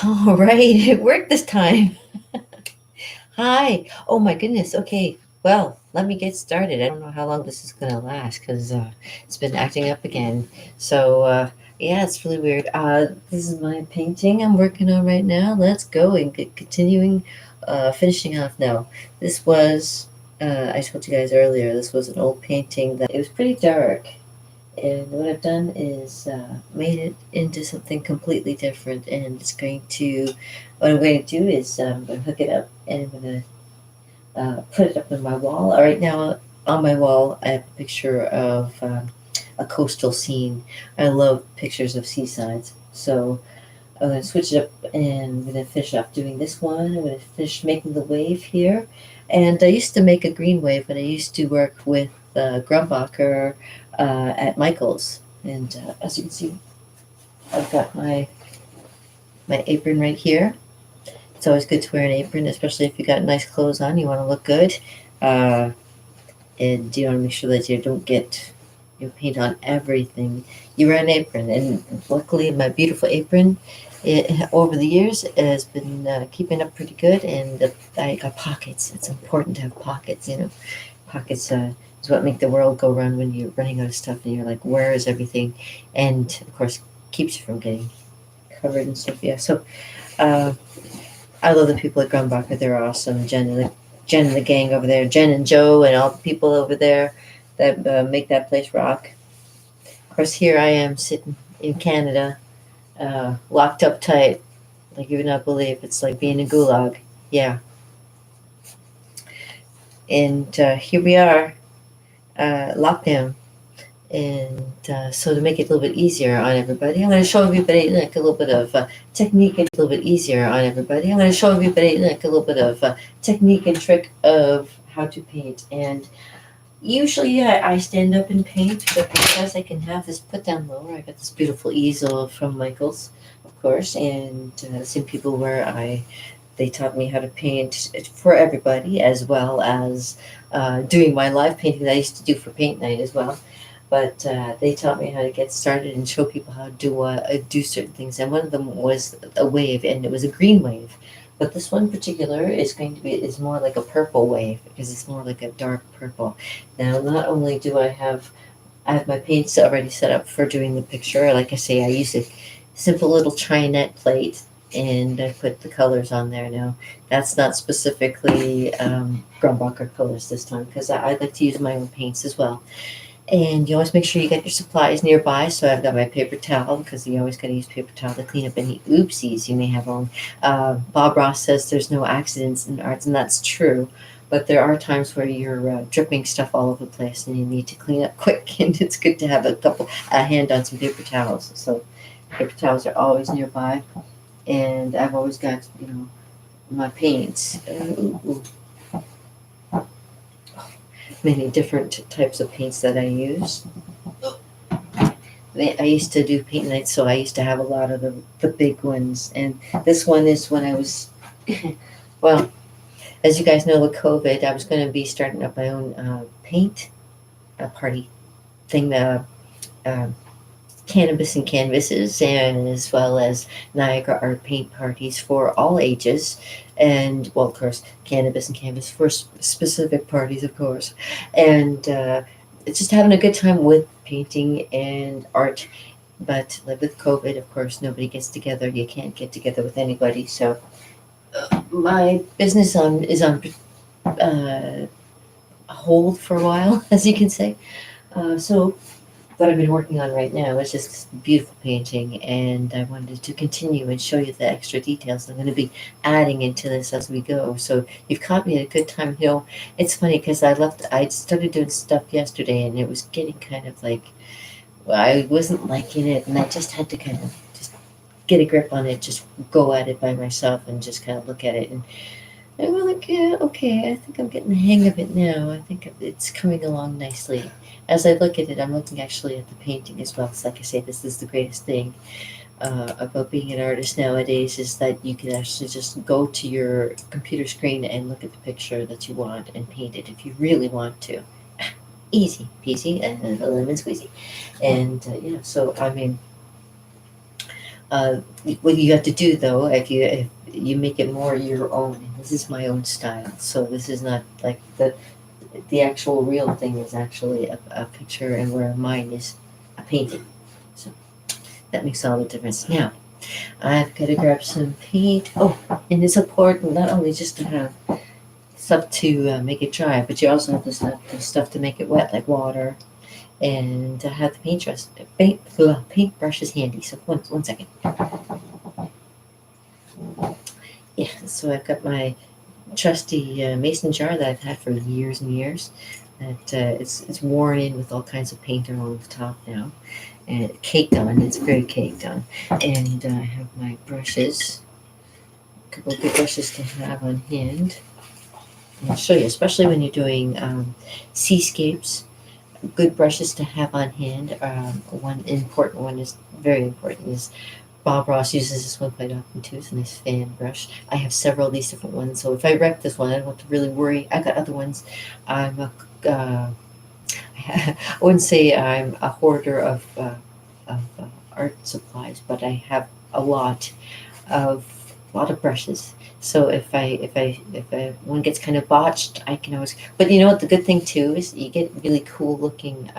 All right, it worked this time. Hi. Oh my goodness. Okay. Well, let me get started. I don't know how long this is going to last because it's been acting up again. Yeah, it's really weird. This is my painting I'm working on right now. Let's go and get continuing, finishing off now. This was, I told you guys earlier, this was an old painting that it was pretty dark. And what I've done is made it into something completely different. And what I'm going to do is I'm going to hook it up and I'm going to put it up on my wall. All right, now on my wall, I have a picture of a coastal scene. I love pictures of seasides. So I'm going to switch it up and I'm going to finish off doing this one. I'm going to finish making the wave here. And I used to make a green wave, but I used to work with Grumbacher at Michael's. And as you can see, I've got my apron right here. It's always good to wear an apron, especially if you got nice clothes on. You want to look good. Uh, and you want to make sure that you don't get paint on everything. You wear an apron, and luckily my beautiful apron, over the years, it has been keeping up pretty good. And I got pockets. It's important to have pockets. Pockets is what make the world go round when you're running out of stuff and you're like, where is everything? And of course, keeps you from getting covered and stuff. Yeah. So uh, I love the people at Grumbacher. They're awesome. Jen and the gang over there, Jen and Joe, and all the people over there that make that place rock. Of course, here I am sitting in Canada, locked up tight. Like you would not believe, it's like being in gulag. Yeah, and here we are, locked down. And so to make it a little bit easier on everybody, I'm going to show everybody like a little bit of technique and a little bit easier on everybody. I'm going to show everybody like a little bit of technique and trick of how to paint. And usually I stand up and paint, but because I can have this put down lower, I got this beautiful easel from Michaels, of course, and some people where they taught me how to paint for everybody as well as doing my live painting that I used to do for paint night as well. But they taught me how to get started and show people how to do certain things. And one of them was a wave, and it was a green wave. But this one particular is more like a purple wave because it's more like a dark purple. Now, not only do I have my paints already set up for doing the picture. Like I say, I use a simple little Trinet plate and I put the colors on there now. That's not specifically Grumbacher colors this time because I like to use my own paints as well. And you always make sure you get your supplies nearby. So I've got my paper towel because you always got to use paper towel to clean up any oopsies you may have on. Bob Ross says there's no accidents in arts, and that's true. But there are times where you're dripping stuff all over the place and you need to clean up quick. And it's good to have a hand on some paper towels. So paper towels are always nearby. And I've always got, my paints. Many different types of paints that I use. I used to do paint nights, so I used to have a lot of the big ones. And this one is when I was, well, as you guys know, with COVID, I was going to be starting up my own paint party thing, uh, cannabis and canvases, and as well as Niagara art paint parties for all ages. And, well, of course, cannabis and canvas for specific parties, of course. And it's just having a good time with painting and art. But like with COVID, of course, nobody gets together. You can't get together with anybody. So my business is on uh, hold for a while, as you can say. So what I've been working on right now is just this beautiful painting, and I wanted to continue and show you the extra details I'm going to be adding into this as we go. So you've caught me at a good time. It's funny because I started doing stuff yesterday, and it was getting kind of like, well, I wasn't liking it, and I just had to kind of just get a grip on it, just go at it by myself, and just kind of look at it. And I was like, yeah, okay, I think I'm getting the hang of it now. I think it's coming along nicely. As I look at it, I'm looking actually at the painting as well. Because, like I say, this is the greatest thing about being an artist nowadays is that you can actually just go to your computer screen and look at the picture that you want and paint it if you really want to. Easy peasy and a lemon squeezy. And yeah, so I mean, Uh, what you have to do though, if you make it more your own, and this is my own style, so this is not like the actual real thing is actually a picture, and where mine is a painting. So that makes all the difference. Now I've got to grab some paint. Oh, and it's important not only just to have stuff to make it dry, but you also have the stuff to make it wet, like water, and to have the paint brushes handy. So one second. Yeah, so I've got my trusty mason jar that I've had for years and years. That it's worn in with all kinds of paint along the top now, and caked on. It's very caked on. And I have my brushes, a couple of good brushes to have on hand. And I'll show you, especially when you're doing seascapes. Good brushes to have on hand. One important one is very important is Bob Ross uses this one quite often too. It's a nice fan brush. I have several of these different ones, so if I wreck this one, I don't have to really worry. I got other ones. I'm a, I wouldn't say I'm a hoarder of art supplies, but I have a lot of brushes. So if one gets kind of botched, I can always. But you know what? The good thing too is you get really cool looking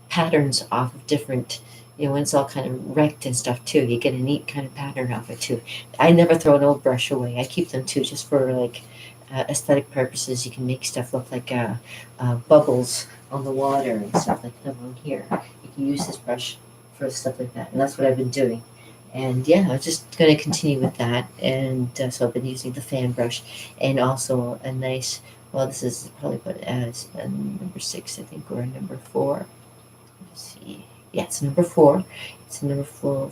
patterns off of different, when it's all kind of wrecked and stuff too, you get a neat kind of pattern off it too. I never throw an old brush away. I keep them too, just for like aesthetic purposes. You can make stuff look like bubbles on the water and stuff like that on here. You can use this brush for stuff like that, and that's what I've been doing. And yeah, I'm just going to continue with that. And so I've been using the fan brush, and also a nice. Well, this is probably put as a number 6, I think, or a number 4. See. Yeah, it's number 4. It's a number 4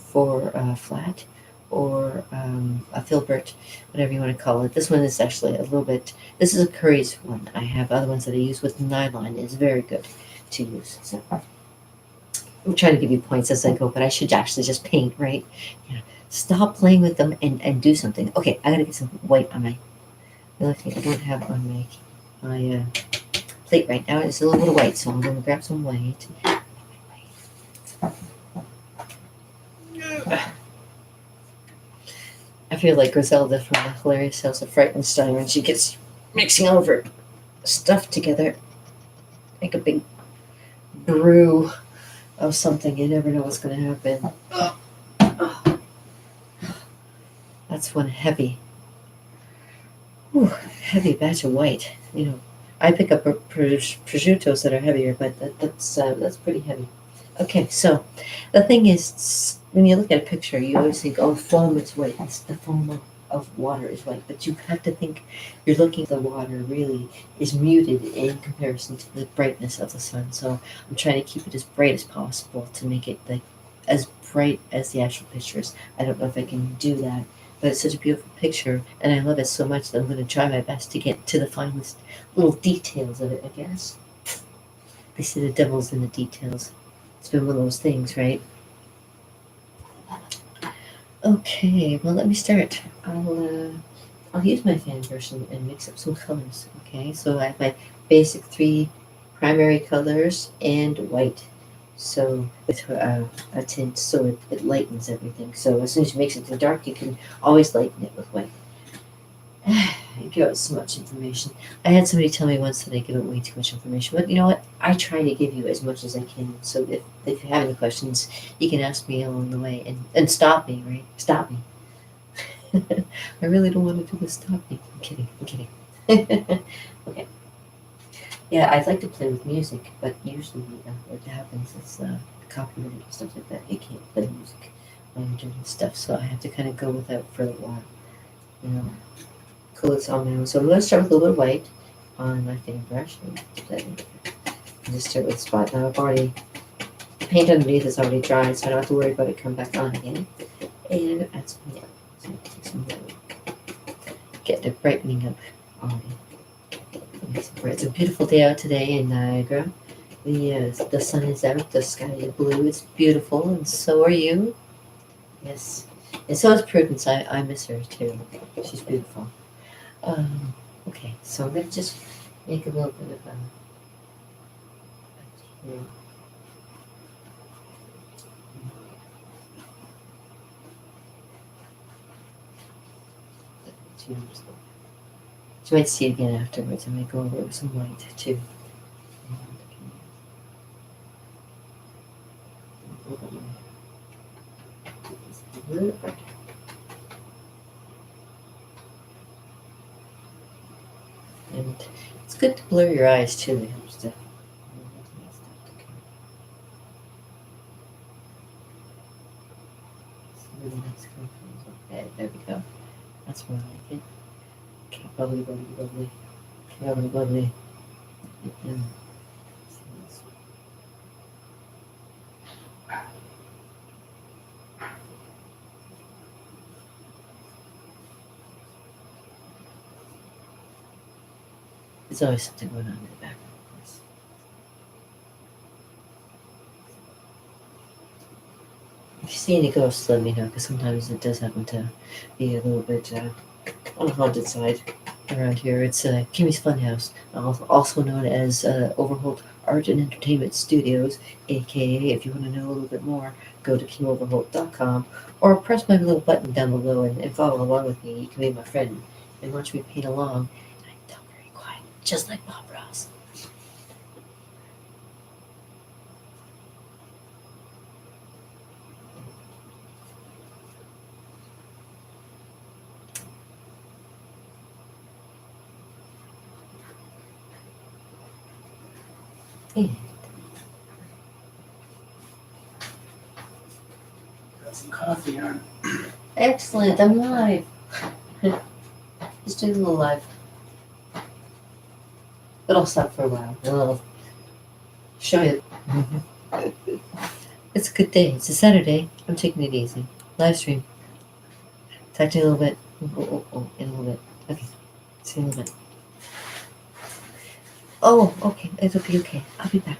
flat, or a filbert, whatever you want to call it. This one is actually a little bit. This is a Curry's one. I have other ones that I use with nylon. It's very good to use. So I'm trying to give you points as I go, but I should actually just paint, right? Yeah. Stop playing with them and do something. Okay, I gotta get some white on my. The only thing I don't have on my plate right now is a little bit of white, so I'm gonna grab some white. I feel like Griselda from the Hilarious House of Frightenstein when she gets mixing all of her stuff together, like a big brew of something. You never know what's going to happen. That's one heavy, heavy batch of white. I pick up prosciuttos that are heavier, but that's pretty heavy. Okay, so the thing is, when you look at a picture, you always think, oh, foam is white. It's the foam of water is white. But you have to think you're looking at the water really is muted in comparison to the brightness of the sun. So I'm trying to keep it as bright as possible to make it like as bright as the actual picture is. I don't know if I can do that, but it's such a beautiful picture, and I love it so much that I'm going to try my best to get to the finest little details of it, I guess. They say the devil's in the details. It's been one of those things, right? Okay, well, let me start. I'll use my fan brush and mix up some colors. Okay, so I have my basic 3 primary colors and white. So with a tint, so it lightens everything. So as soon as you mix it to dark, you can always lighten it with white. I give out so much information. I had somebody tell me once that I give out way too much information, but you know what? I try to give you as much as I can. So if you have any questions, you can ask me along the way and stop me, right? Stop me. I really don't want to do this. Stop me. I'm kidding. I'm kidding. Okay. Yeah, I'd like to play with music, but usually what happens is copyright and stuff like that. You can't play music while you're doing stuff, so I have to kind of go without for a while. You know, cool. It's on my own. So I'm going to start with a little bit of white on my fan brush. And just start with a spot. Now I've already the paint underneath is already dry, so I don't have to worry about it coming back on again. And add some yellow. So take some yellow. Get the brightening up already. It's a beautiful day out today in Niagara. The sun is out, the sky is blue, it's beautiful, and so are you. Yes. And so is Prudence. I miss her too. She's beautiful. Okay, so I'm going to just make a little bit of a She might see it again afterwards. I might go over it with some light too. And it's good to blur your eyes too. It helps to. Okay, there we go. That's more like it. Okay, bubbly, bubbly, bubbly. Okay, bubbly, bubbly. And there's always something going on in the background, of course. If you see any ghosts, let me know, because sometimes it does happen to be a little bit on the haunted side around here. It's Kimmy's Funhouse, also known as Overholt Art and Entertainment Studios, aka if you want to know a little bit more, go to KimOverholt.com or press my little button down below and follow along with me. You can be my friend and watch me paint along. And I talk very quiet, just like Bob Ross. Yeah. Got some coffee on. Excellent, I'm live. Just do a little live. But I'll stop for a while and I'll show you. It's a good day. It's a Saturday. I'm taking it easy. Live stream. Talk to you a little bit. In a little bit. Okay. See you in a little bit. Oh, okay. It'll be okay. I'll be back.